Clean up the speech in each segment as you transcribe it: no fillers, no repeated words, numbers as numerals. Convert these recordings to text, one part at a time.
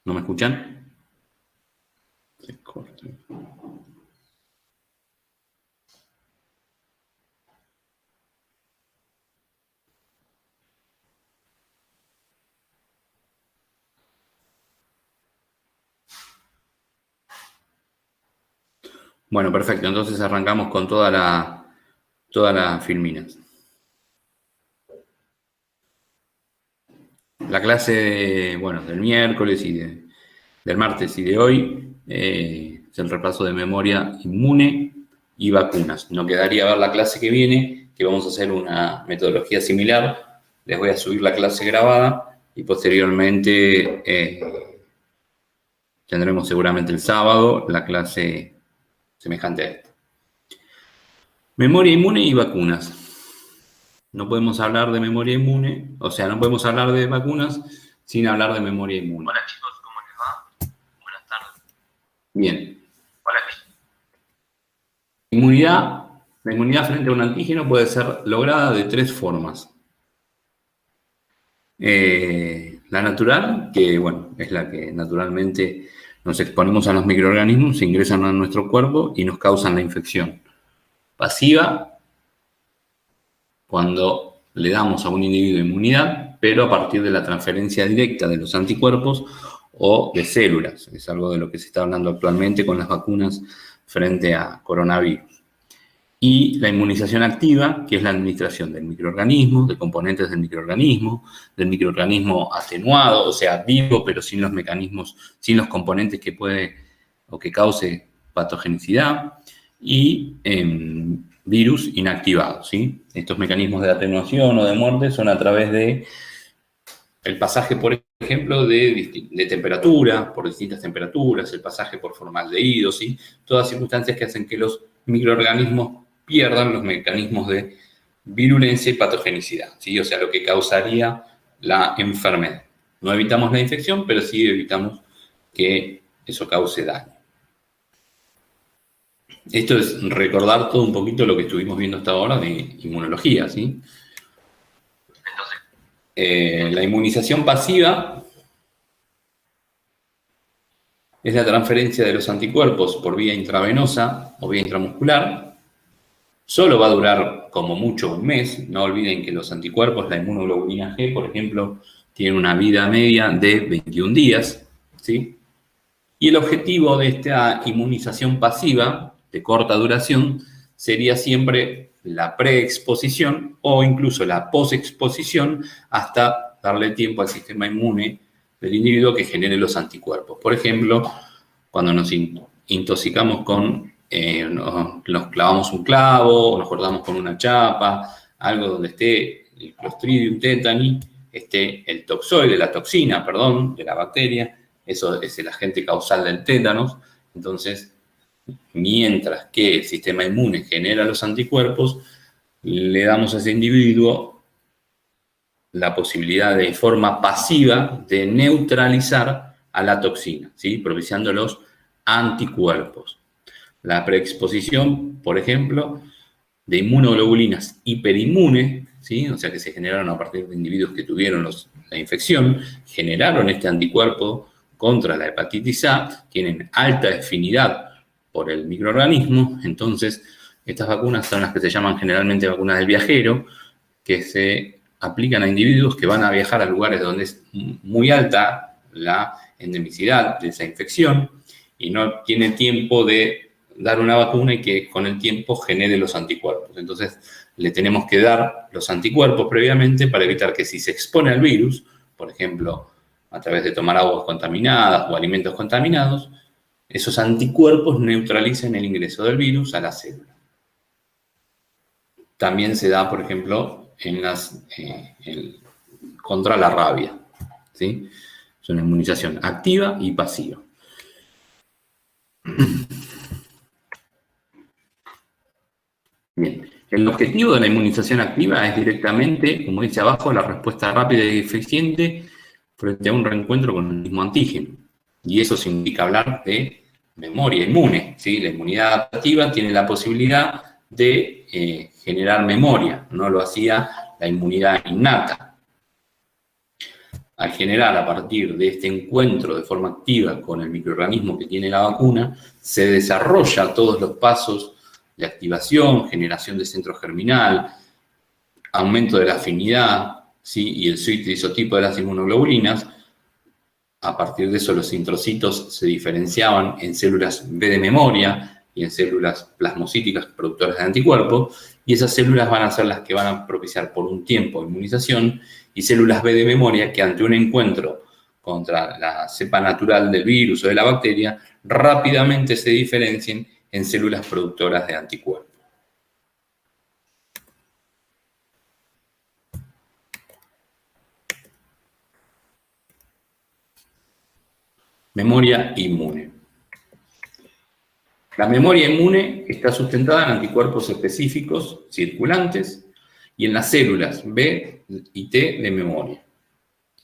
¿No me escuchan? Se corta. Bueno, perfecto. Entonces arrancamos con todas las filminas. La clase, bueno, del miércoles y del martes y de hoy es el repaso de memoria inmune y vacunas. No quedaría ver la clase que viene, que vamos a hacer una metodología similar. Les voy a subir la clase grabada y posteriormente tendremos seguramente el sábado la clase semejante a esta. Memoria inmune y vacunas. No podemos hablar de memoria inmune, o sea, no podemos hablar de vacunas sin hablar de memoria inmune. Hola chicos, ¿cómo les va? Buenas tardes. Bien. Hola. La inmunidad frente a un antígeno puede ser lograda de tres formas. La natural, que bueno, es la que naturalmente nos exponemos a los microorganismos, se ingresan a nuestro cuerpo y nos causan la infección. Pasiva, cuando le damos a un individuo inmunidad, pero a partir de la transferencia directa de los anticuerpos o de células. Es algo de lo que se está hablando actualmente con las vacunas frente a coronavirus. Y la inmunización activa, que es la administración del microorganismo, de componentes del microorganismo atenuado, o sea, vivo, pero sin los mecanismos, sin los componentes que puede o que cause patogenicidad, y virus inactivados, ¿sí? Estos mecanismos de atenuación o de muerte son a través de el pasaje, por ejemplo, de temperatura, por distintas temperaturas, el pasaje por formaldehído, ¿sí? Todas circunstancias que hacen que los microorganismos pierdan los mecanismos de virulencia y patogenicidad, ¿sí? O sea, lo que causaría la enfermedad. No evitamos la infección, pero sí evitamos que eso cause daño. Esto es recordar todo un poquito lo que estuvimos viendo hasta ahora de inmunología, ¿sí? La inmunización pasiva es la transferencia de los anticuerpos por vía intravenosa o vía intramuscular. Solo va a durar como mucho un mes. No olviden que los anticuerpos, la inmunoglobulina G, por ejemplo, tienen una vida media de 21 días, ¿sí? Y el objetivo de esta inmunización pasiva, de corta duración, sería siempre la preexposición o incluso la posexposición hasta darle tiempo al sistema inmune del individuo que genere los anticuerpos. Por ejemplo, cuando nos intoxicamos con, nos clavamos un clavo o nos cortamos con una chapa, algo donde esté el Clostridium tetani, esté el toxoide, la toxina, perdón, de la bacteria. Eso es el agente causal del tétanos. Entonces, mientras que el sistema inmune genera los anticuerpos, le damos a ese individuo la posibilidad de forma pasiva de neutralizar a la toxina, ¿sí? Propiciando los anticuerpos. La preexposición, por ejemplo, de inmunoglobulinas hiperinmunes, ¿sí? O sea que se generaron a partir de individuos que tuvieron la infección, generaron este anticuerpo contra la hepatitis A, tienen alta afinidad por el microorganismo. Entonces estas vacunas son las que se llaman generalmente vacunas del viajero, que se aplican a individuos que van a viajar a lugares donde es muy alta la endemicidad de esa infección y no tiene tiempo de dar una vacuna y que con el tiempo genere los anticuerpos. Entonces le tenemos que dar los anticuerpos previamente para evitar que si se expone al virus, por ejemplo, a través de tomar aguas contaminadas o alimentos contaminados, esos anticuerpos neutralicen el ingreso del virus a la célula. También se da, por ejemplo, contra la rabia, ¿sí? Es una inmunización activa y pasiva. Bien, el objetivo de la inmunización activa es directamente, como dice abajo, la respuesta rápida y eficiente frente a un reencuentro con el mismo antígeno. Y eso significa hablar de memoria inmune, ¿sí? La inmunidad adaptativa tiene la posibilidad de generar memoria, no lo hacía la inmunidad innata. al generar a partir de este encuentro de forma activa con el microorganismo que tiene la vacuna, se desarrolla todos los pasos de activación, generación de centro germinal, aumento de la afinidad, ¿sí? Y el switch de isotipo de las inmunoglobulinas. A partir de eso, los introcitos se diferenciaban en células B de memoria y en células plasmocíticas productoras de anticuerpos, y esas células van a ser las que van a propiciar por un tiempo inmunización, y células B de memoria que ante un encuentro contra la cepa natural del virus o de la bacteria, rápidamente se diferencien en células productoras de anticuerpos. Memoria inmune. La memoria inmune está sustentada en anticuerpos específicos circulantes y en las células B y T de memoria,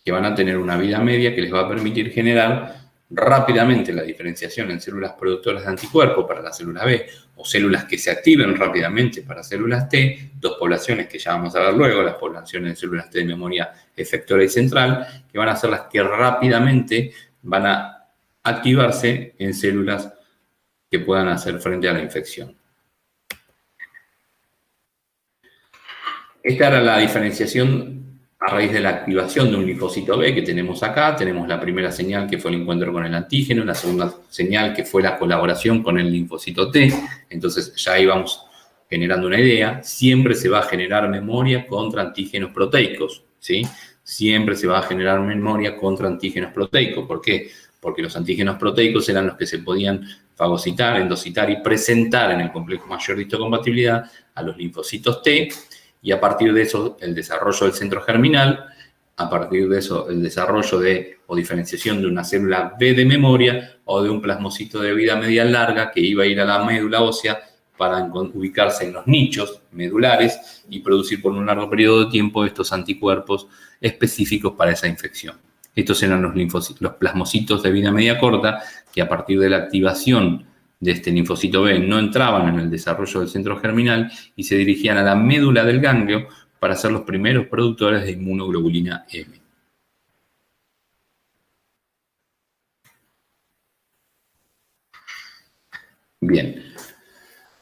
que van a tener una vida media que les va a permitir generar rápidamente la diferenciación en células productoras de anticuerpos para la célula B o células que se activen rápidamente para células T, dos poblaciones que ya vamos a ver luego, las poblaciones de células T de memoria efectora y central, que van a ser las que rápidamente van a activarse en células que puedan hacer frente a la infección. Esta era la diferenciación a raíz de la activación de un linfocito B que tenemos acá. Tenemos la primera señal que fue el encuentro con el antígeno, la segunda señal que fue la colaboración con el linfocito T. Entonces ya ahí vamos generando una idea. Siempre se va a generar memoria contra antígenos proteicos, ¿sí? Siempre se va a generar memoria contra antígenos proteicos. ¿Por qué? Porque los antígenos proteicos eran los que se podían fagocitar, endocitar y presentar en el complejo mayor de histocompatibilidad a los linfocitos T, y a partir de eso el desarrollo del centro germinal, a partir de eso el desarrollo o diferenciación de una célula B de memoria o de un plasmocito de vida media larga que iba a ir a la médula ósea para ubicarse en los nichos medulares y producir por un largo periodo de tiempo estos anticuerpos específicos para esa infección. Estos eran los plasmocitos de vida media corta que a partir de la activación de este linfocito B no entraban en el desarrollo del centro germinal y se dirigían a la médula del ganglio para ser los primeros productores de inmunoglobulina M. Bien.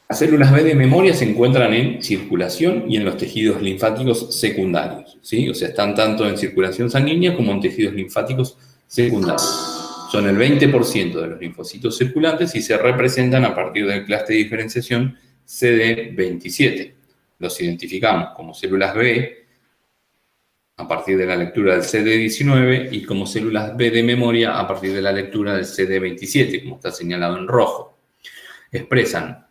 Las células B de memoria se encuentran en circulación y en los tejidos linfáticos secundarios, ¿sí? O sea, están tanto en circulación sanguínea como en tejidos linfáticos secundarios. Son el 20% de los linfocitos circulantes y se representan a partir del clase de diferenciación CD27. Los identificamos como células B a partir de la lectura del CD19 y como células B de memoria a partir de la lectura del CD27, como está señalado en rojo. Expresan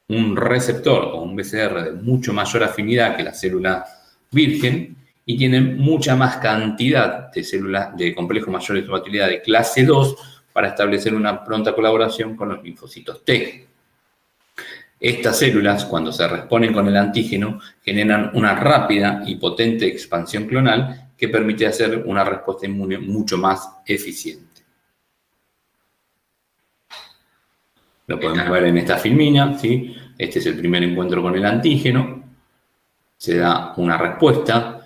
un receptor o un BCR de mucho mayor afinidad que la célula virgen y tienen mucha más cantidad de células de complejo mayor de histocompatibilidad de clase 2 para establecer una pronta colaboración con los linfocitos T. Estas células, cuando se responden con el antígeno, generan una rápida y potente expansión clonal que permite hacer una respuesta inmune mucho más eficiente. Lo podemos ver en esta filmina, ¿sí? Este es el primer encuentro con el antígeno. Se da una respuesta.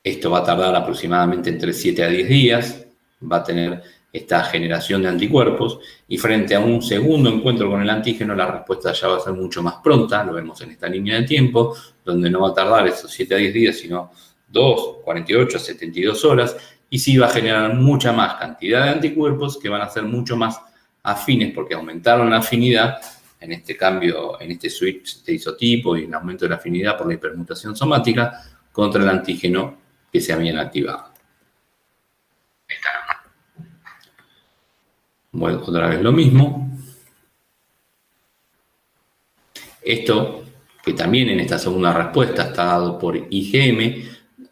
Esto va a tardar aproximadamente entre 7 a 10 días. Va a tener esta generación de anticuerpos. Y frente a un segundo encuentro con el antígeno, la respuesta ya va a ser mucho más pronta. Lo vemos en esta línea de tiempo, donde no va a tardar esos 7 a 10 días, sino 2, 48, 72 horas. Y sí va a generar mucha más cantidad de anticuerpos que van a ser mucho más afines porque aumentaron la afinidad en este cambio, en este switch de isotipo y en aumento de la afinidad por la hipermutación somática contra el antígeno que se habían activado. Bueno, otra vez lo mismo. Esto, que también en esta segunda respuesta está dado por IgM,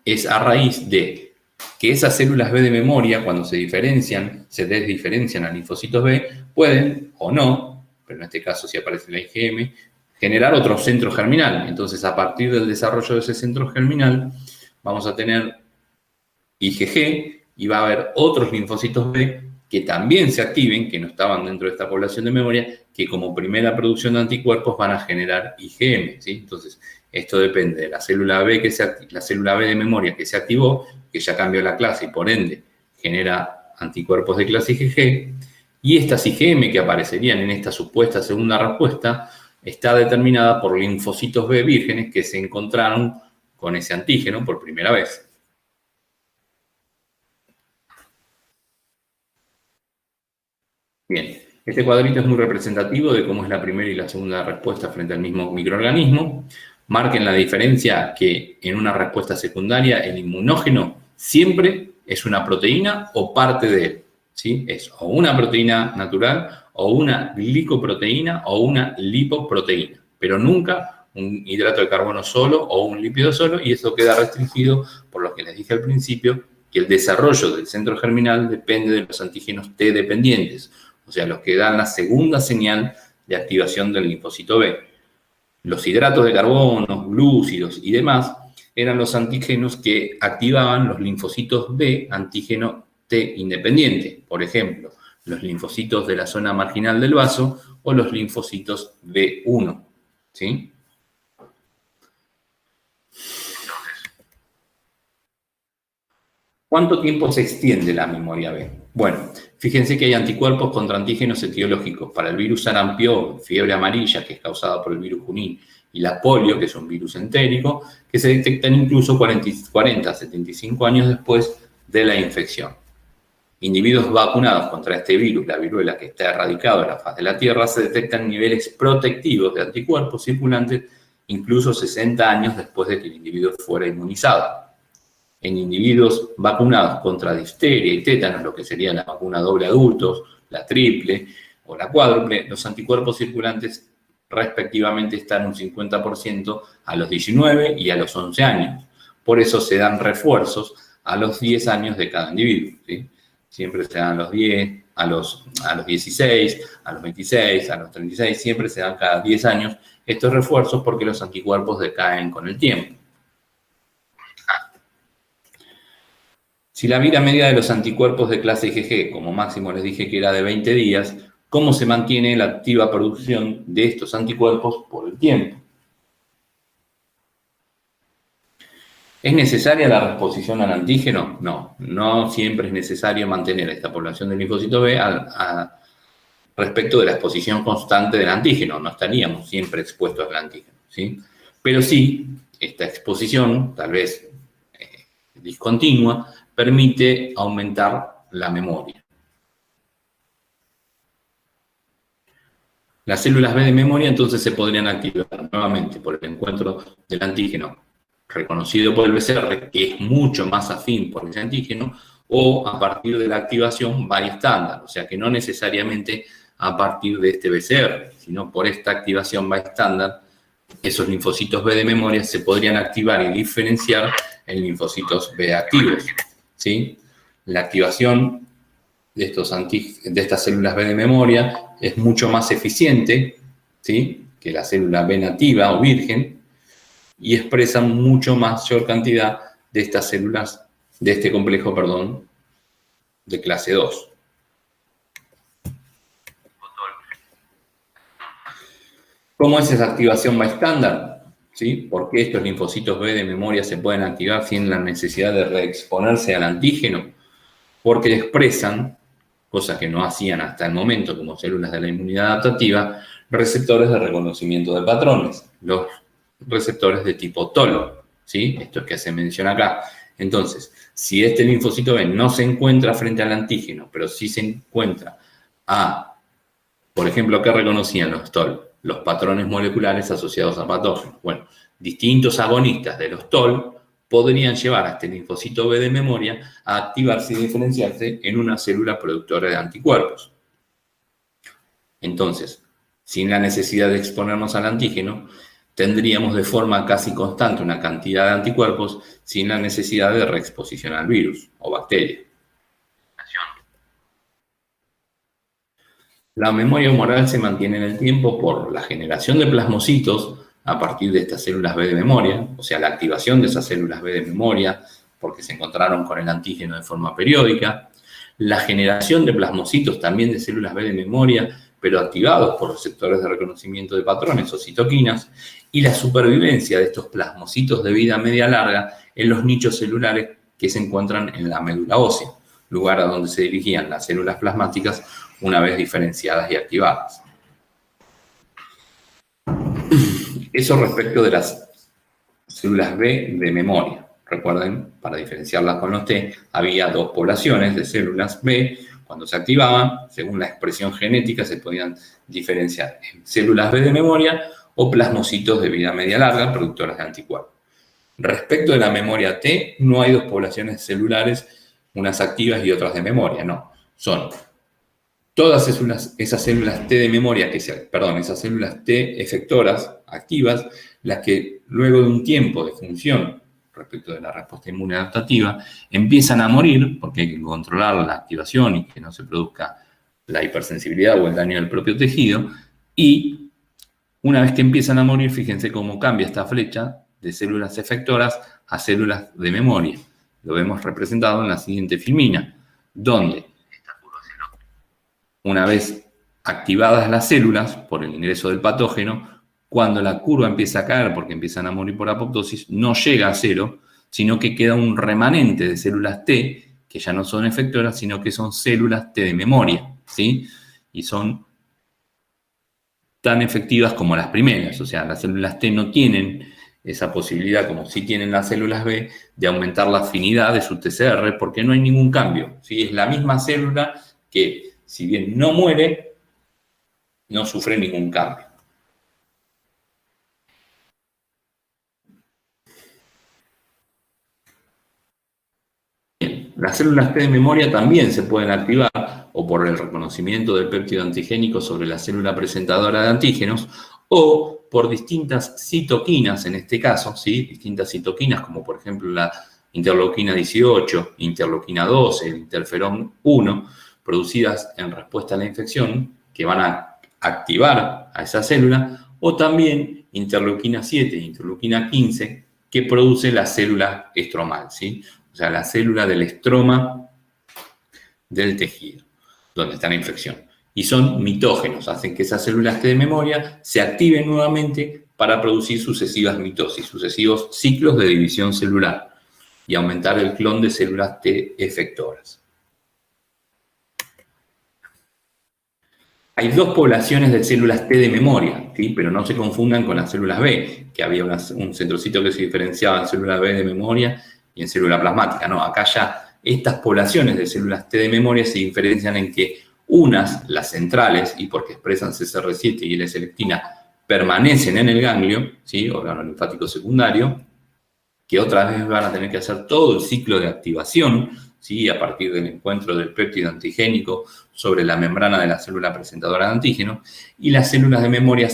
es a raíz de que esas células B de memoria, cuando se diferencian, se desdiferencian a linfocitos B, pueden o no, pero en este caso si aparece la IgM, generar otro centro germinal. Entonces, a partir del desarrollo de ese centro germinal, vamos a tener IgG y va a haber otros linfocitos B que también se activen, que no estaban dentro de esta población de memoria, que como primera producción de anticuerpos van a generar IgM, ¿sí? Entonces, esto depende de la célula B, la célula B de memoria que se activó, que ya cambió la clase y por ende genera anticuerpos de clase IgG, y estas IgM que aparecerían en esta supuesta segunda respuesta está determinada por linfocitos B vírgenes que se encontraron con ese antígeno por primera vez. Bien, este cuadrito es muy representativo de cómo es la primera y la segunda respuesta frente al mismo microorganismo. Marquen la diferencia que en una respuesta secundaria el inmunógeno siempre es una proteína o parte de él, ¿sí? Es o una proteína natural o una glicoproteína o una lipoproteína, pero nunca un hidrato de carbono solo o un lípido solo, y eso queda restringido por lo que les dije al principio, que el desarrollo del centro germinal depende de los antígenos T dependientes, o sea, los que dan la segunda señal de activación del linfocito B. Los hidratos de carbono, glúcidos y demás eran los antígenos que activaban los linfocitos B antígeno T independiente. Por ejemplo, los linfocitos de la zona marginal del vaso o los linfocitos B1. ¿Sí? ¿Cuánto tiempo se extiende la memoria B? Bueno, fíjense que hay anticuerpos contra antígenos etiológicos para el virus sarampión, fiebre amarilla, que es causada por el virus Junín, y la polio, que es un virus entérico, que se detectan incluso 40 a 75 años después de la infección. Individuos vacunados contra este virus, la viruela que está erradicado de la faz de la Tierra, se detectan niveles protectivos de anticuerpos circulantes incluso 60 años después de que el individuo fuera inmunizado. En individuos vacunados contra difteria y tétanos, lo que sería la vacuna doble adultos, la triple o la cuádruple, los anticuerpos circulantes respectivamente están un 50% a los 19 y a los 11 años. Por eso se dan refuerzos a los 10 años de cada individuo, ¿sí? Siempre se dan a los 10, a los 16, a los 26, a los 36, siempre se dan cada 10 años estos refuerzos porque los anticuerpos decaen con el tiempo. Si la vida media de los anticuerpos de clase IgG, como máximo les dije que era de 20 días, ¿cómo se mantiene la activa producción de estos anticuerpos por el tiempo? ¿Es necesaria la reexposición al antígeno? No, no siempre es necesario mantener esta población de linfocito B respecto de la exposición constante del antígeno. No estaríamos siempre expuestos al antígeno, ¿sí? Pero sí, esta exposición, tal vez discontinua, permite aumentar la memoria. Las células B de memoria entonces se podrían activar nuevamente por el encuentro del antígeno reconocido por el BCR, que es mucho más afín por ese antígeno, o a partir de la activación bystander, o sea que no necesariamente a partir de este BCR, sino por esta activación bystander, esos linfocitos B de memoria se podrían activar y diferenciar en linfocitos B activos, ¿sí? La activación de estas células B de memoria es mucho más eficiente, ¿sí?, que la célula B nativa o virgen, y expresan mucho mayor cantidad de estas células, de este complejo, perdón, de clase 2. ¿Cómo es esa activación bystander? ¿Sí? ¿Por qué estos linfocitos B de memoria se pueden activar sin la necesidad de reexponerse al antígeno? Porque expresan, cosa que no hacían hasta el momento como células de la inmunidad adaptativa, receptores de reconocimiento de patrones, los receptores de tipo TOL, ¿sí? Esto es que se menciona acá. Entonces, si este linfocito B no se encuentra frente al antígeno, pero sí se encuentra por ejemplo, ¿qué reconocían los TOL? Los patrones moleculares asociados a patógenos. Bueno, distintos agonistas de los TOL podrían llevar a este linfocito B de memoria a activarse y diferenciarse en una célula productora de anticuerpos. Entonces, sin la necesidad de exponernos al antígeno, tendríamos de forma casi constante una cantidad de anticuerpos sin la necesidad de reexposición al virus o bacteria. La memoria humoral se mantiene en el tiempo por la generación de plasmocitos a partir de estas células B de memoria, o sea, la activación de esas células B de memoria porque se encontraron con el antígeno de forma periódica, la generación de plasmocitos también de células B de memoria, pero activados por receptores de reconocimiento de patrones o citoquinas, y la supervivencia de estos plasmocitos de vida media larga en los nichos celulares que se encuentran en la médula ósea. lugar a donde se dirigían las células plasmáticas una vez diferenciadas y activadas. Eso respecto de las células B de memoria. Recuerden, para diferenciarlas con los T, había dos poblaciones de células B. Cuando se activaban, según la expresión genética, se podían diferenciar en células B de memoria o plasmocitos de vida media larga, productoras de anticuerpos. Respecto de la memoria T, no hay dos poblaciones celulares, unas activas y otras de memoria, no. Son todas esas células T de memoria, esas células T efectoras activas, las que luego de un tiempo de función respecto de la respuesta inmune adaptativa, empiezan a morir, porque hay que controlar la activación y que no se produzca la hipersensibilidad o el daño del propio tejido, y una vez que empiezan a morir, fíjense cómo cambia esta flecha de células efectoras a células de memoria. Lo vemos representado en la siguiente filmina, donde una vez activadas las células por el ingreso del patógeno, cuando la curva empieza a caer porque empiezan a morir por apoptosis, no llega a cero, sino que queda un remanente de células T, que ya no son efectoras, sino que son células T de memoria, ¿sí? Y son tan efectivas como las primeras, o sea, las células T no tienen esa posibilidad, como sí tienen las células B, de aumentar la afinidad de su TCR, porque no hay ningún cambio, ¿sí? Es la misma célula que, si bien no muere, no sufre ningún cambio. Las células T de memoria también se pueden activar o por el reconocimiento del péptido antigénico sobre la célula presentadora de antígenos o por distintas citoquinas, en este caso, ¿sí? Distintas citoquinas como por ejemplo la interleuquina 18, interleuquina 12, el interferón 1, producidas en respuesta a la infección que van a activar a esa célula, o también interleuquina 7 e interleuquina 15 que produce la célula estromal, ¿sí? O sea, la célula del estroma del tejido, donde está la infección. Y son mitógenos, hacen que esas células T de memoria se activen nuevamente para producir sucesivas mitosis, sucesivos ciclos de división celular y aumentar el clon de células T efectoras. Hay dos poblaciones de células T de memoria, ¿sí? Pero no se confundan con las células B, que había un centrocito que se diferenciaba en célula B de memoria y en célula plasmática. No, acá ya estas poblaciones de células T de memoria se diferencian en que unas, las centrales, y porque expresan CCR7 y L-selectina, permanecen en el ganglio, ¿sí? Órgano linfático secundario, que otra vez van a tener que hacer todo el ciclo de activación, ¿sí? A partir del encuentro del péptido antigénico sobre la membrana de la célula presentadora de antígeno, y las células de memoria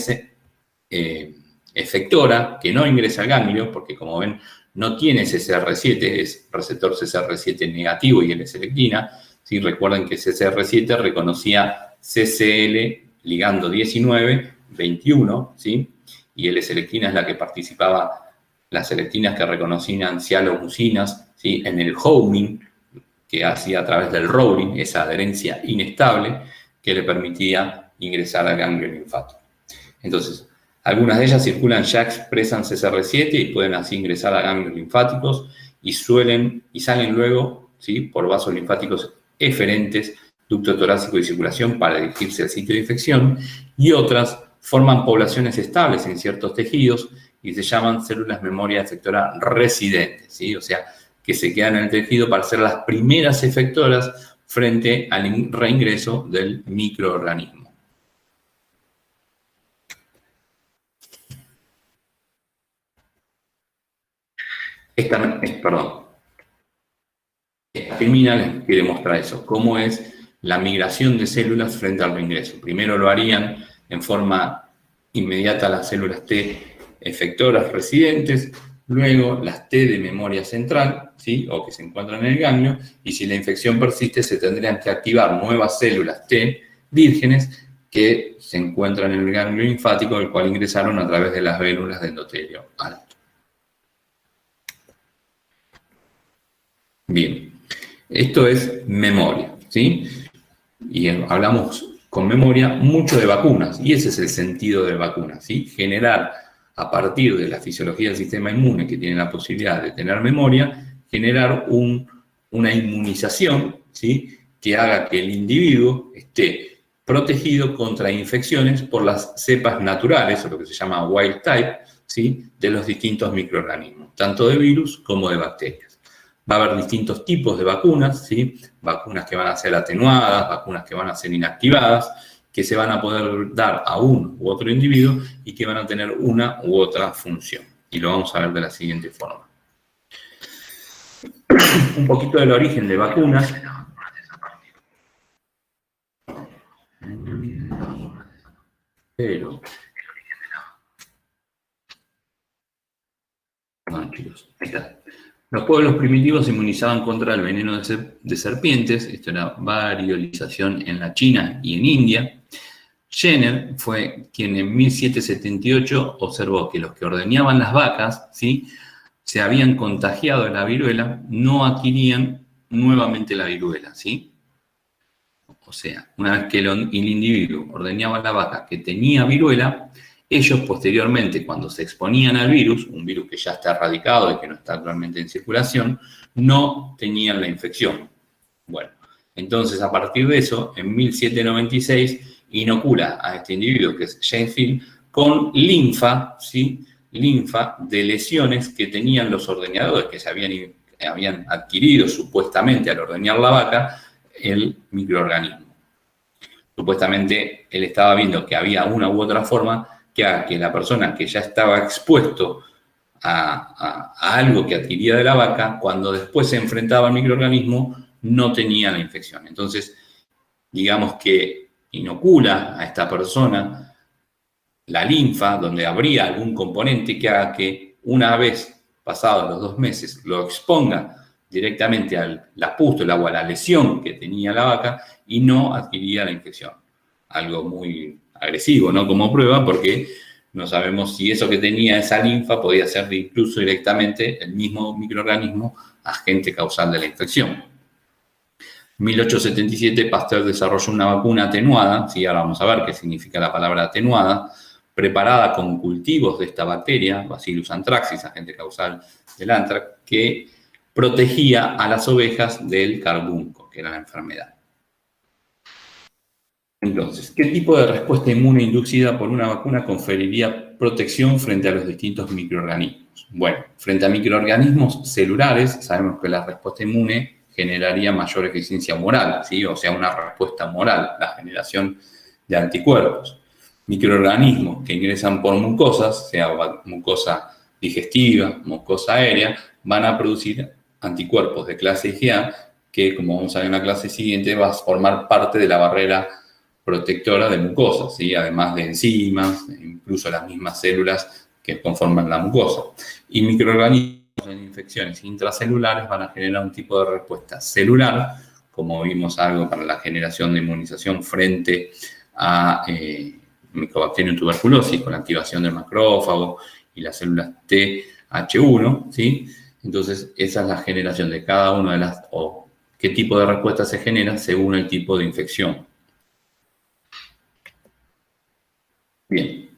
efectora, que no ingresa al ganglio, porque como ven, no tiene CCR7, es receptor CCR7 negativo y L-selectina, ¿sí? Recuerden que CCR7 reconocía CCL ligando 19, 21, ¿sí? Y L-selectina es la que participaba, las selectinas que reconocían cialomucinas, ¿sí? En el homing, que hacía a través del rolling, esa adherencia inestable que le permitía ingresar al ganglio linfático. Entonces, algunas de ellas circulan ya expresan CCR7 y pueden así ingresar a ganglios linfáticos y salen luego, ¿sí? Por vasos linfáticos eferentes, ducto torácico y circulación para dirigirse al sitio de infección, y otras forman poblaciones estables en ciertos tejidos y se llaman células memoria efectora residentes, ¿sí? O sea, que se quedan en el tejido para ser las primeras efectoras frente al reingreso del microorganismo. Esta filmina les quiere mostrar eso, cómo es la migración de células frente al reingreso. Primero lo harían en forma inmediata las células T efectoras residentes, luego las T de memoria central, ¿sí? O que se encuentran en el ganglio, y si la infección persiste se tendrían que activar nuevas células T vírgenes que se encuentran en el ganglio linfático, el cual ingresaron a través de las vénulas de endotelio alto. Bien, esto es memoria, ¿sí? Y hablamos con memoria mucho de vacunas, y ese es el sentido de vacunas, ¿sí? Generar, a partir de la fisiología del sistema inmune, que tiene la posibilidad de tener memoria, generar una inmunización ¿sí?, que haga que el individuo esté protegido contra infecciones por las cepas naturales, o lo que se llama wild type, ¿sí?, de los distintos microorganismos, tanto de virus como de bacterias. Va a haber distintos tipos de vacunas, ¿sí?, vacunas que van a ser atenuadas, vacunas que van a ser inactivadas, que se van a poder dar a uno u otro individuo y que van a tener una u otra función. Y lo vamos a ver de la siguiente forma. Un poquito del origen de vacunas. Pero, bueno, chicos, ahí está. Los pueblos primitivos se inmunizaban contra el veneno de serpientes. Esto era variolización en la China y en India. Jenner fue quien en 1778 observó que los que ordeñaban las vacas, ¿sí?, se habían contagiado de la viruela, no adquirían nuevamente la viruela, ¿sí? O sea, una vez que el individuo ordeñaba la vaca que tenía viruela, ellos posteriormente, cuando se exponían al virus, un virus que ya está erradicado y que no está actualmente en circulación, no tenían la infección. Bueno, entonces a partir de eso, en 1796, inocula a este individuo, que es James Field, con linfa, ¿sí?, linfa de lesiones que tenían los ordeñadores, que se habían adquirido supuestamente al ordeñar la vaca, el microorganismo. Supuestamente él estaba viendo que había una u otra forma que haga que la persona que ya estaba expuesto a algo que adquiría de la vaca, cuando después se enfrentaba al microorganismo, no tenía la infección. Entonces, digamos que inocula a esta persona la linfa, donde habría algún componente que haga que una vez pasados los 2 meses lo exponga directamente a la pústula o a la lesión que tenía la vaca y no adquiría la infección. Algo muy agresivo, ¿no?, como prueba, porque no sabemos si eso que tenía esa linfa podía ser incluso directamente el mismo microorganismo agente causal de la infección. En 1877 Pasteur desarrolló una vacuna atenuada, ¿sí?, ahora vamos a ver qué significa la palabra atenuada, preparada con cultivos de esta bacteria, Bacillus anthracis, agente causal del anthrax, que protegía a las ovejas del carbunco, que era la enfermedad. Entonces, ¿qué tipo de respuesta inmune inducida por una vacuna conferiría protección frente a los distintos microorganismos? Bueno, frente a microorganismos celulares, sabemos que la respuesta inmune generaría mayor eficiencia moral, ¿sí?, o sea, una respuesta moral, la generación de anticuerpos. Microorganismos que ingresan por mucosas, sea mucosa digestiva, mucosa aérea, van a producir anticuerpos de clase IgA que, como vamos a ver en la clase siguiente, va a formar parte de la barrera protectora de mucosas, ¿sí?, además de enzimas, incluso las mismas células que conforman la mucosa. Y microorganismos en infecciones intracelulares van a generar un tipo de respuesta celular, como vimos algo para la generación de inmunización frente a Mycobacterium tuberculosis, con la activación del macrófago y las células TH1, ¿sí? Entonces, esa es la generación de cada una de las, o qué tipo de respuesta se genera según el tipo de infección. Bien,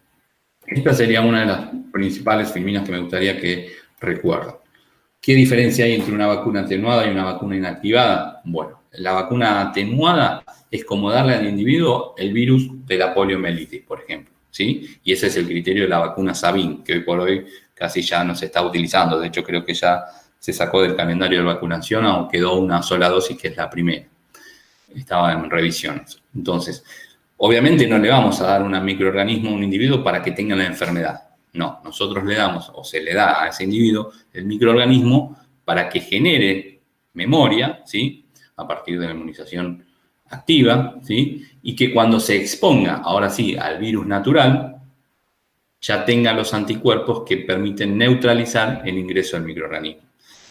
esta sería una de las principales filminas que me gustaría que recuerden. ¿Qué diferencia hay entre una vacuna atenuada y una vacuna inactivada? Bueno, la vacuna atenuada es como darle al individuo el virus de la poliomielitis, por ejemplo, ¿sí? Y ese es el criterio de la vacuna Sabin, que hoy por hoy casi ya no se está utilizando. De hecho, creo que ya se sacó del calendario de vacunación, aunque quedó una sola dosis, que es la primera. Estaba en revisiones. Entonces, obviamente no le vamos a dar un microorganismo a un individuo para que tenga la enfermedad. No, nosotros le damos, o se le da a ese individuo, el microorganismo para que genere memoria, ¿sí?, a partir de la inmunización activa, ¿sí?, y que cuando se exponga, ahora sí, al virus natural, ya tenga los anticuerpos que permiten neutralizar el ingreso del microorganismo.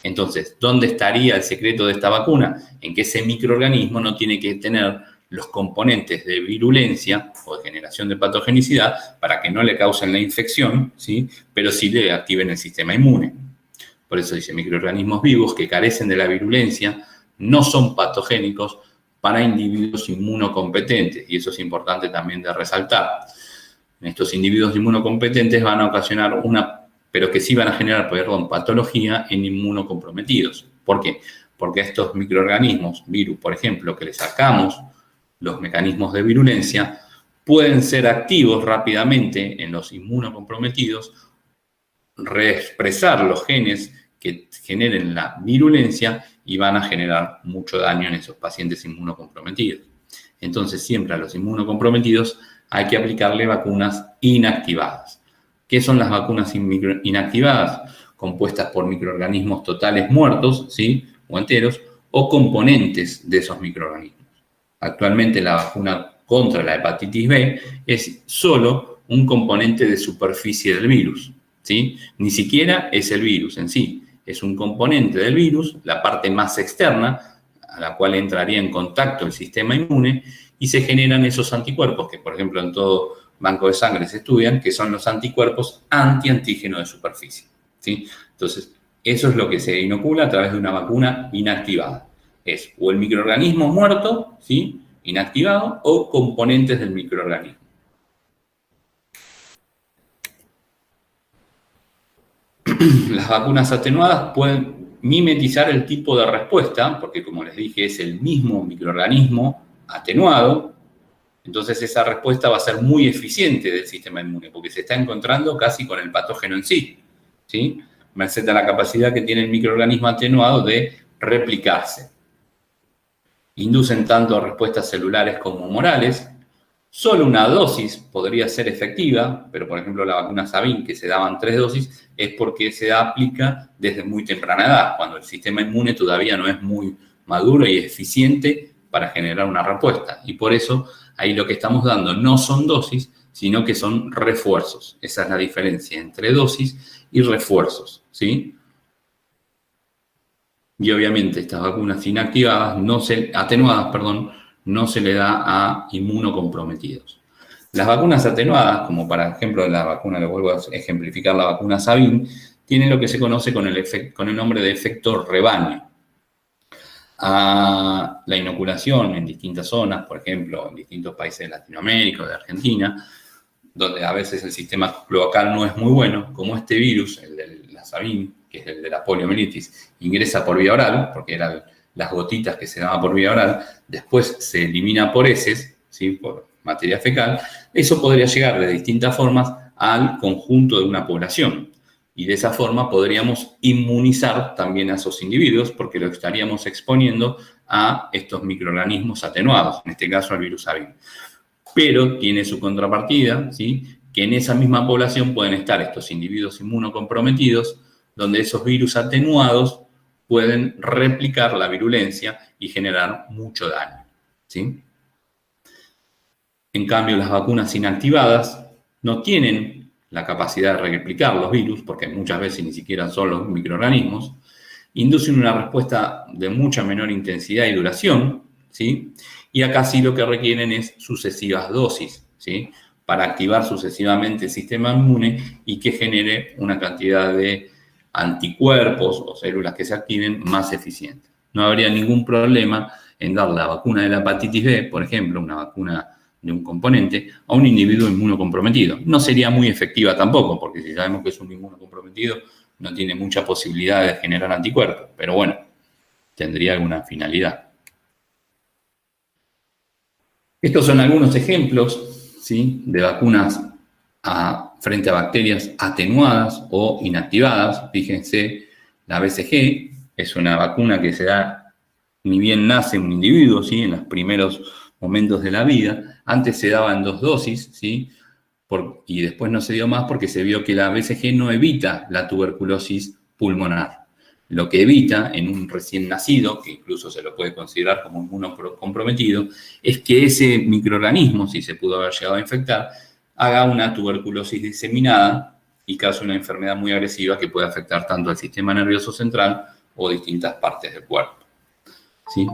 Entonces, ¿dónde estaría el secreto de esta vacuna? En que ese microorganismo no tiene que tener los componentes de virulencia o de generación de patogenicidad para que no le causen la infección, ¿sí?, pero sí le activen el sistema inmune. Por eso dice, microorganismos vivos que carecen de la virulencia no son patogénicos para individuos inmunocompetentes, y eso es importante también de resaltar. Estos individuos inmunocompetentes van a ocasionar pero que sí van a generar, patología en inmunocomprometidos. ¿Por qué? porque a estos microorganismos, virus, por ejemplo, que le sacamos los mecanismos de virulencia, pueden ser activos rápidamente en los inmunocomprometidos, reexpresar los genes que generen la virulencia y van a generar mucho daño en esos pacientes inmunocomprometidos. Entonces, siempre a los inmunocomprometidos hay que aplicarle vacunas inactivadas. ¿Qué son las vacunas inactivadas? Compuestas por microorganismos totales muertos, ¿sí?, o enteros, o componentes de esos microorganismos. Actualmente la vacuna contra la hepatitis B es solo un componente de superficie del virus, ¿sí? Ni siquiera es el virus en sí, es un componente del virus, la parte más externa, a la cual entraría en contacto el sistema inmune, y se generan esos anticuerpos, que por ejemplo en todo banco de sangre se estudian, que son los anticuerpos anti-antígeno de superficie, ¿sí? Entonces, eso es lo que se inocula a través de una vacuna inactivada. Es o el microorganismo muerto, ¿sí?, inactivado, o componentes del microorganismo. Las vacunas atenuadas pueden mimetizar el tipo de respuesta, porque como les dije, es el mismo microorganismo atenuado, entonces esa respuesta va a ser muy eficiente del sistema inmune, porque se está encontrando casi con el patógeno en sí, ¿sí?, merced a la capacidad que tiene el microorganismo atenuado de replicarse. Inducen tanto respuestas celulares como humorales. Solo una dosis podría ser efectiva, pero por ejemplo la vacuna Sabin, que se daban 3 dosis, es porque se aplica desde muy temprana edad, cuando el sistema inmune todavía no es muy maduro y eficiente para generar una respuesta. Y por eso ahí lo que estamos dando no son dosis, sino que son refuerzos. Esa es la diferencia entre dosis y refuerzos, ¿sí? Y obviamente estas vacunas inactivadas, atenuadas, no se le da a inmunocomprometidos. Las vacunas atenuadas, como por ejemplo la vacuna, le vuelvo a ejemplificar, la vacuna Sabin, tienen lo que se conoce con el nombre de efecto rebaño. A la inoculación en distintas zonas, por ejemplo, en distintos países de Latinoamérica o de Argentina, donde a veces el sistema cloacal no es muy bueno, como este virus, el de la Sabin, que es el de la poliomielitis, ingresa por vía oral, porque eran las gotitas que se daban por vía oral, después se elimina por heces, ¿sí?, por materia fecal, eso podría llegar de distintas formas al conjunto de una población. Y de esa forma podríamos inmunizar también a esos individuos porque lo estaríamos exponiendo a estos microorganismos atenuados, en este caso al virus Sabin. Pero tiene su contrapartida, ¿sí?, que en esa misma población pueden estar estos individuos inmunocomprometidos, donde esos virus atenuados pueden replicar la virulencia y generar mucho daño, ¿sí? En cambio, las vacunas inactivadas no tienen la capacidad de replicar los virus, porque muchas veces ni siquiera son los microorganismos, inducen una respuesta de mucha menor intensidad y duración, ¿sí? Y acá sí lo que requieren es sucesivas dosis, ¿sí?, para activar sucesivamente el sistema inmune y que genere una cantidad de anticuerpos o células que se activen más eficientes. No habría ningún problema en dar la vacuna de la hepatitis B, por ejemplo, una vacuna de un componente, a un individuo inmunocomprometido. No sería muy efectiva tampoco, porque si sabemos que es un inmunocomprometido, no tiene mucha posibilidad de generar anticuerpos, pero bueno, tendría alguna finalidad. Estos son algunos ejemplos, ¿sí?, de vacunas frente a bacterias atenuadas o inactivadas. Fíjense, la BCG es una vacuna que se da ni bien nace un individuo, ¿sí?, en los primeros momentos de la vida. Antes se daba en 2 dosis, ¿sí?, y después no se dio más porque se vio que la BCG no evita la tuberculosis pulmonar. Lo que evita en un recién nacido, que incluso se lo puede considerar como inmunocomprometido, es que ese microorganismo, si se pudo haber llegado a infectar, haga una tuberculosis diseminada y cause una enfermedad muy agresiva que puede afectar tanto al sistema nervioso central o distintas partes del cuerpo, ¿sí?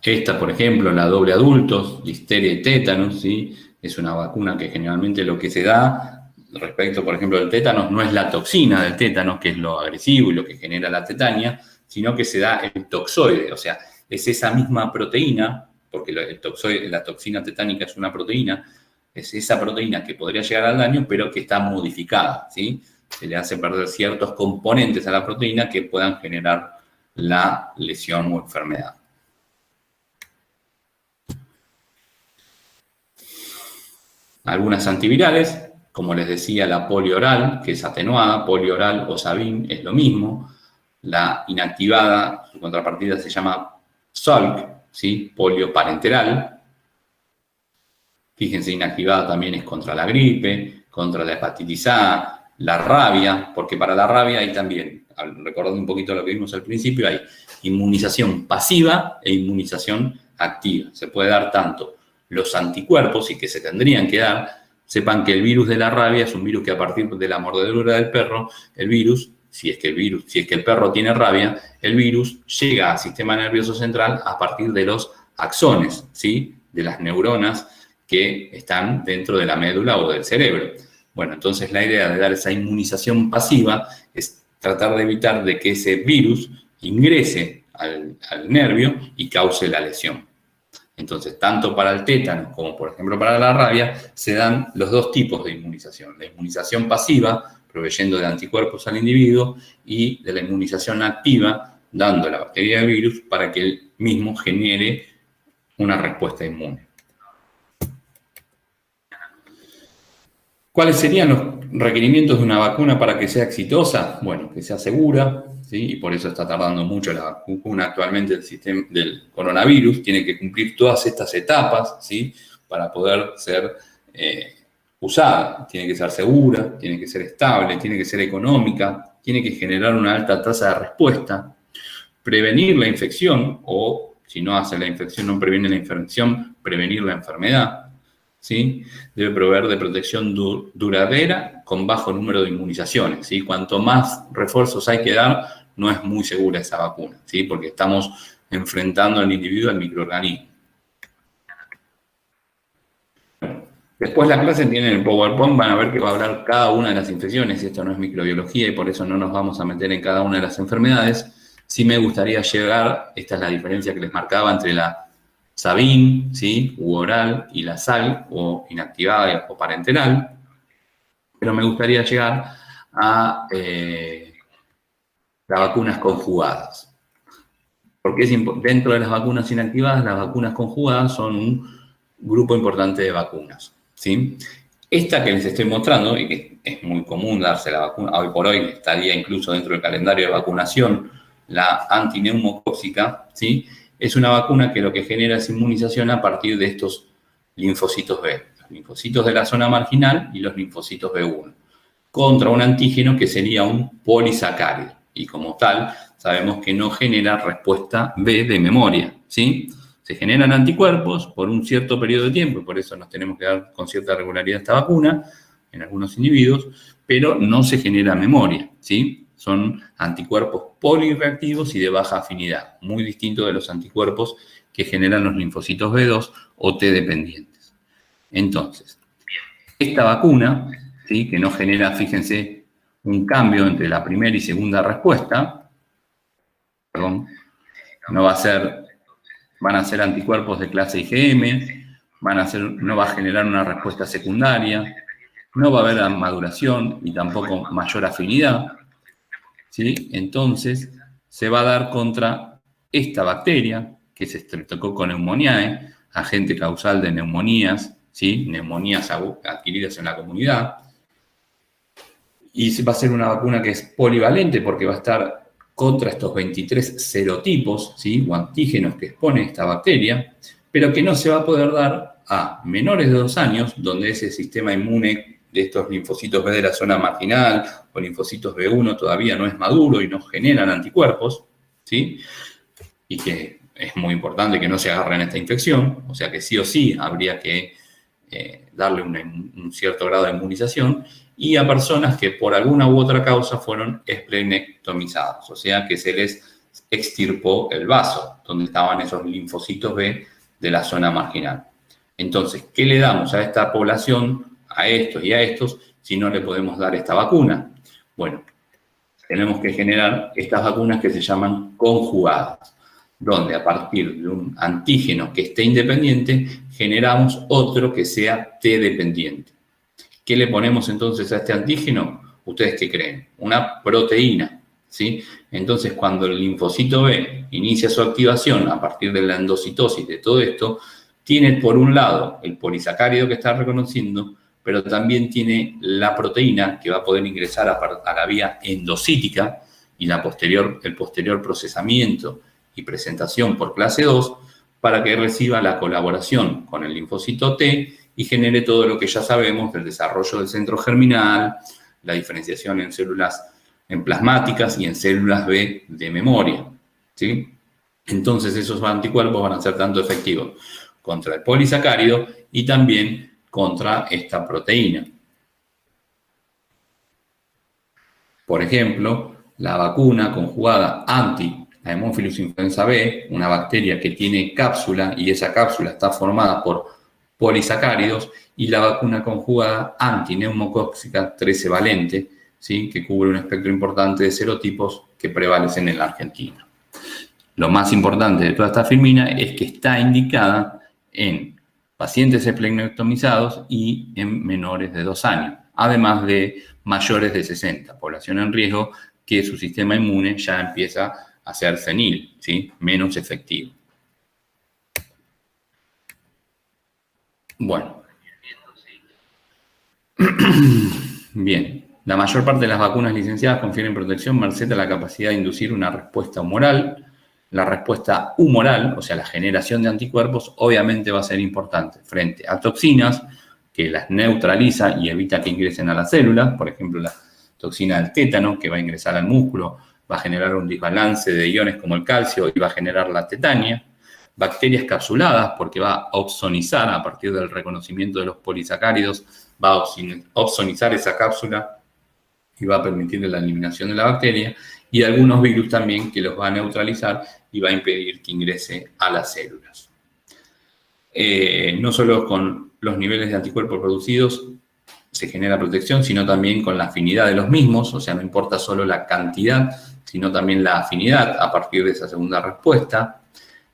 Esta, por ejemplo, la doble adultos, difteria y tétanos, ¿sí?, es una vacuna que generalmente lo que se da respecto, por ejemplo, del tétanos no es la toxina del tétanos, que es lo agresivo y lo que genera la tetania, sino que se da el toxoide, o sea, es esa misma proteína, porque la toxina tetánica es una proteína, es esa proteína que podría llegar al daño, pero que está modificada, ¿sí? se le hace perder ciertos componentes a la proteína que puedan generar la lesión o enfermedad. Algunas antivirales, como les decía, la polioral, que es atenuada, polioral o Sabin es lo mismo. La inactivada, su contrapartida se llama Salk, ¿sí? Polioparenteral. Fíjense, inactivada también es contra la gripe, contra la hepatitis A, la rabia, porque para la rabia hay también, recordando un poquito lo que vimos al principio, hay inmunización pasiva e inmunización activa. Se puede dar tanto los anticuerpos, y que se tendrían que dar. Sepan que el virus de la rabia es un virus que a partir de la mordedura del perro, el virus, si es que el perro tiene rabia, el virus llega al sistema nervioso central a partir de los axones, ¿sí? De las neuronas que están dentro de la médula o del cerebro. Bueno, entonces la idea de dar esa inmunización pasiva es tratar de evitar de que ese virus ingrese al nervio y cause la lesión. Entonces, tanto para el tétano como, por ejemplo, para la rabia, se dan los dos tipos de inmunización. La inmunización pasiva, proveyendo de anticuerpos al individuo, y de la inmunización activa, dando la bacteria del virus para que él mismo genere una respuesta inmune. ¿Cuáles serían los requerimientos de una vacuna para que sea exitosa? Bueno, que sea segura, ¿sí? Y por eso está tardando mucho la vacuna actualmente del sistema del coronavirus. Tiene que cumplir todas estas etapas, ¿sí? Para poder ser usada. Tiene que ser segura, tiene que ser estable, tiene que ser económica, tiene que generar una alta tasa de respuesta, prevenir la infección, o si no hace la infección, no previene la infección, prevenir la enfermedad, ¿sí? Debe proveer de protección duradera con bajo número de inmunizaciones, ¿sí? Cuanto más refuerzos hay que dar, no es muy segura esa vacuna, ¿sí? Porque estamos enfrentando al individuo, al microorganismo. Después la clase tiene el PowerPoint, van a ver que va a hablar cada una de las infecciones, y esto no es microbiología y por eso no nos vamos a meter en cada una de las enfermedades. Sí me gustaría llegar, esta es la diferencia que les marcaba entre la Sabin, ¿sí? U oral, y la SAL, o inactivada o parenteral, pero me gustaría llegar a las vacunas conjugadas. Porque dentro de las vacunas inactivadas, las vacunas conjugadas son un grupo importante de vacunas, ¿sí? Esta que les estoy mostrando, y que es muy común darse la vacuna, hoy por hoy estaría incluso dentro del calendario de vacunación, la antineumocóxica, ¿sí? Es una vacuna que lo que genera es inmunización a partir de estos linfocitos B, los linfocitos de la zona marginal y los linfocitos B1, contra un antígeno que sería un polisacárido. Y como tal, sabemos que no genera respuesta B de memoria, ¿sí? Se generan anticuerpos por un cierto periodo de tiempo, y por eso nos tenemos que dar con cierta regularidad esta vacuna en algunos individuos, pero no se genera memoria, ¿sí? Son anticuerpos polireactivos y de baja afinidad, muy distinto de los anticuerpos que generan los linfocitos B2 o T dependientes. Entonces, esta vacuna, ¿sí? Que no genera, fíjense, un cambio entre la primera y segunda respuesta, perdón, no va a ser, van a ser anticuerpos de clase IgM, no va a generar una respuesta secundaria, no va a haber maduración y tampoco mayor afinidad, ¿sí? Entonces, se va a dar contra esta bacteria, que es Streptococcus pneumoniae, agente causal de neumonías, ¿sí? Neumonías adquiridas en la comunidad. Y va a ser una vacuna que es polivalente porque va a estar contra estos 23 serotipos, ¿sí? O antígenos que expone esta bacteria, pero que no se va a poder dar a menores de 2 años, donde ese sistema inmune de estos linfocitos B de la zona marginal o linfocitos B1 todavía no es maduro y no generan anticuerpos, ¿sí? Y que es muy importante que no se agarren a esta infección, o sea que sí o sí habría que darle un cierto grado de inmunización, y a personas que por alguna u otra causa fueron esplenectomizados, o sea que se les extirpó el vaso donde estaban esos linfocitos B de la zona marginal. Entonces, ¿qué le damos a esta población, a estos y a estos, si no le podemos dar esta vacuna? Bueno, tenemos que generar estas vacunas que se llaman conjugadas, donde a partir de un antígeno que esté independiente, generamos otro que sea T dependiente. ¿Qué le ponemos entonces a este antígeno? ¿Ustedes qué creen? Una proteína, ¿sí? Entonces, cuando el linfocito B inicia su activación a partir de la endocitosis de todo esto, tiene por un lado el polisacárido que está reconociendo, pero también tiene la proteína que va a poder ingresar a la vía endocítica y el posterior procesamiento y presentación por clase 2 para que reciba la colaboración con el linfocito T y genere todo lo que ya sabemos del desarrollo del centro germinal, la diferenciación en células plasmáticas y en células B de memoria, ¿sí? Entonces esos anticuerpos van a ser tanto efectivos contra el polisacárido y también contra esta proteína. Por ejemplo, la vacuna conjugada anti la Haemophilus influenza B, una bacteria que tiene cápsula y esa cápsula está formada por polisacáridos, y la vacuna conjugada antineumocóxica 13 valente, ¿sí? Que cubre un espectro importante de serotipos que prevalecen en la Argentina. Lo más importante de toda esta filmina es que está indicada en pacientes esplenectomizados y en menores de 2 años, además de mayores de 60, población en riesgo que su sistema inmune ya empieza a ser senil, ¿sí? Menos efectivo. Bueno. Bien. La mayor parte de las vacunas licenciadas confieren protección merced a la capacidad de inducir una respuesta humoral. La respuesta humoral, o sea, la generación de anticuerpos, obviamente va a ser importante frente a toxinas que las neutraliza y evita que ingresen a las células. Por ejemplo, la toxina del tétano, que va a ingresar al músculo, va a generar un desbalance de iones como el calcio y va a generar la tetania. Bacterias capsuladas, porque va a opsonizar a partir del reconocimiento de los polisacáridos, va a opsonizar esa cápsula y va a permitir la eliminación de la bacteria. Y algunos virus también que los va a neutralizar y va a impedir que ingrese a las células. No solo con los niveles de anticuerpos producidos se genera protección, sino también con la afinidad de los mismos, o sea, no importa solo la cantidad, sino también la afinidad a partir de esa segunda respuesta.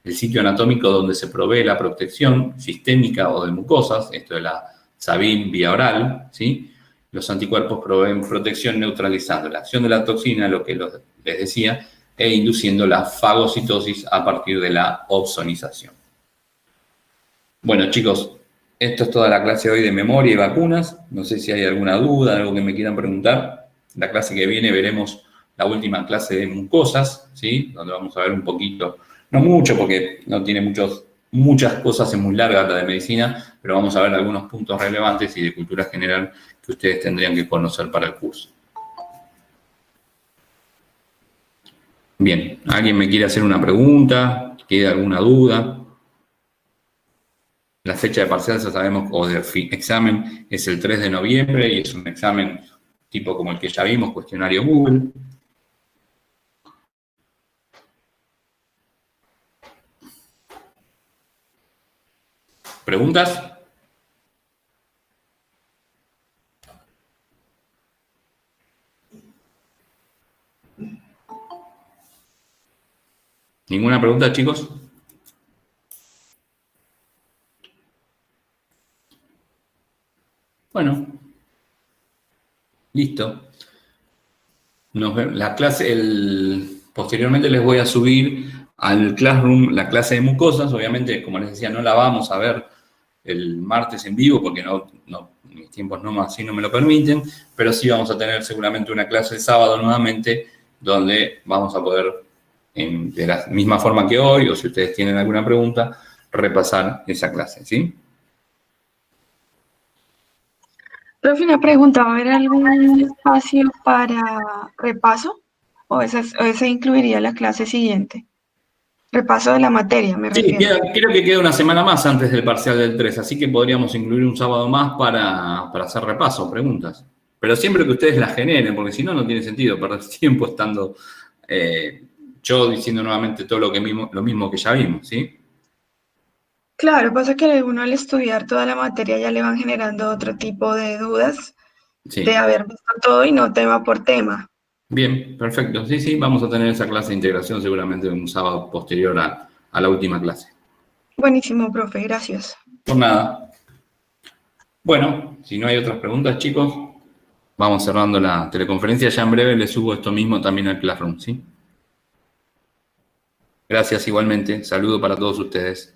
El sitio anatómico donde se provee la protección sistémica o de mucosas, esto de la Sabin vía oral, ¿sí? Los anticuerpos proveen protección neutralizando la acción de la toxina, lo que les decía, e induciendo la fagocitosis a partir de la opsonización. Bueno, chicos, esto es toda la clase de hoy de memoria y vacunas. No sé si hay alguna duda, algo que me quieran preguntar. La clase que viene veremos la última clase de mucosas, ¿sí? Donde vamos a ver un poquito, no mucho porque no tiene muchas cosas, es muy larga la de medicina, pero vamos a ver algunos puntos relevantes y de cultura general que ustedes tendrían que conocer para el curso. Bien, ¿alguien me quiere hacer una pregunta? ¿Queda alguna duda? La fecha de parcial ya sabemos, o de examen, es el 3 de noviembre y es un examen tipo como el que ya vimos, cuestionario Google. ¿Preguntas? ¿Ninguna pregunta, chicos? Bueno, listo. Nos vemos. La clase, posteriormente les voy a subir al Classroom la clase de mucosas. Obviamente, como les decía, no la vamos a ver el martes en vivo porque mis tiempos así no me lo permiten, pero sí vamos a tener seguramente una clase el sábado nuevamente donde vamos a poder, de la misma forma que hoy, o si ustedes tienen alguna pregunta, repasar esa clase, ¿sí? Profe, una pregunta, ¿va a haber algún espacio para repaso? ¿O ese incluiría la clase siguiente? Repaso de la materia, me refiero. Sí, creo que queda una semana más antes del parcial del 3, así que podríamos incluir un sábado más para hacer repaso, preguntas. Pero siempre que ustedes las generen, porque si no, no tiene sentido perder tiempo estando yo diciendo nuevamente todo lo mismo que ya vimos, ¿sí? Claro, pasa que uno al estudiar toda la materia ya le van generando otro tipo de dudas Sí. de haber visto todo y no tema por tema. Bien, perfecto. Sí, vamos a tener esa clase de integración seguramente un sábado posterior a la última clase. Buenísimo, profe, gracias. Por nada. Bueno, si no hay otras preguntas, chicos, vamos cerrando la teleconferencia. Ya en breve les subo esto mismo también al Classroom, ¿sí? Gracias igualmente. Saludo para todos ustedes.